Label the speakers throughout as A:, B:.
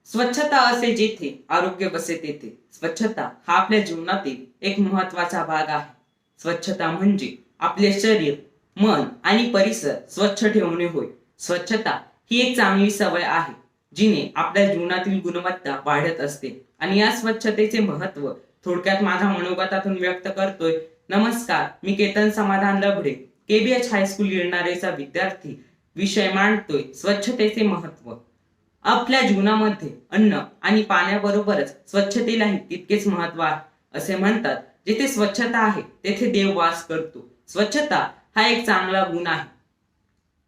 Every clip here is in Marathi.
A: स्वच्छता असे जेथे आरोग्य बसे तेथे स्वच्छता हा आपल्या जीवनातील एक महत्वाचा भाग आहे. स्वच्छता म्हणजे आपले शरीर, मन आणि परिसर स्वच्छ ठेवणे होय. स्वच्छता ही एक चांगली सवय आहे जिने आपल्या जीवनातील गुणवत्ता वाढत असते. आणि या स्वच्छतेचे महत्व थोडक्यात माझ्या मनोगतातून व्यक्त करतोय. नमस्कार, मी केतन समाधान लभडे, केबीएच हायस्कूल येणारेचा विद्यार्थी. विषय मांडतोय स्वच्छतेचे महत्व. आपल्या जीवनामध्ये अन्न आणि पाण्याबरोबरच स्वच्छतेलाही तितकेच महत्व आहे. असे म्हणतात, जिथे स्वच्छता आहे तेथे देव वास करतो. स्वच्छता हा एक चांगला गुण आहे.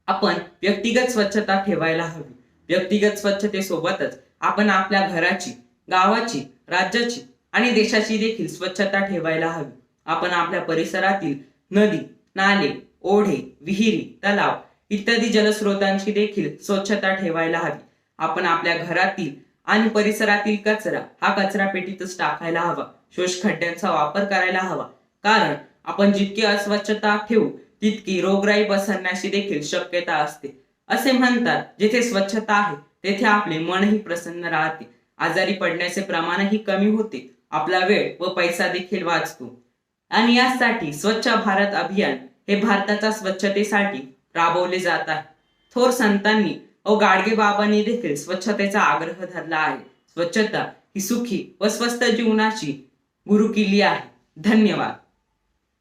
A: आपण व्यक्तिगत स्वच्छता ठेवायला हवी. व्यक्तिगत स्वच्छतेसोबतच आपण आपल्या घराची, गावाची, राज्याची आणि देशाची देखील स्वच्छता ठेवायला हवी. आपण आपल्या परिसरातील नदी, नाले, ओढे, विहिरी, तलाव इत्यादी जलस्रोतांची देखील स्वच्छता ठेवायला हवी. आपण आपल्या घरातील आणि परिसरातील कचरा हा कचरा पेटीतच टाकायला हवा. शोषखड्ड्यांचा वापर करायला हवा, कारण आपण जितकी अस्वच्छता ठेवू तितकी रोगराई पसरण्याची देखील शक्यता असते. असे म्हणतात, जिथे स्वच्छता आहे तेथे आपले मनही प्रसन्न राहते, आजारी पडण्याचे प्रमाणही कमी होते, आपला वेळ व पैसा देखील वाचतो. आणि यासाठी स्वच्छ भारत अभियान हे भारताच्या स्वच्छतेसाठी राबवले जात आहे. थोर संतांनी गाडगे बाबांनी देखील स्वच्छतेचा आग्रह धरला आहे. स्वच्छता ही सुखी व स्वस्थ जीवनाची गुरुकिल्ली आहे. धन्यवाद.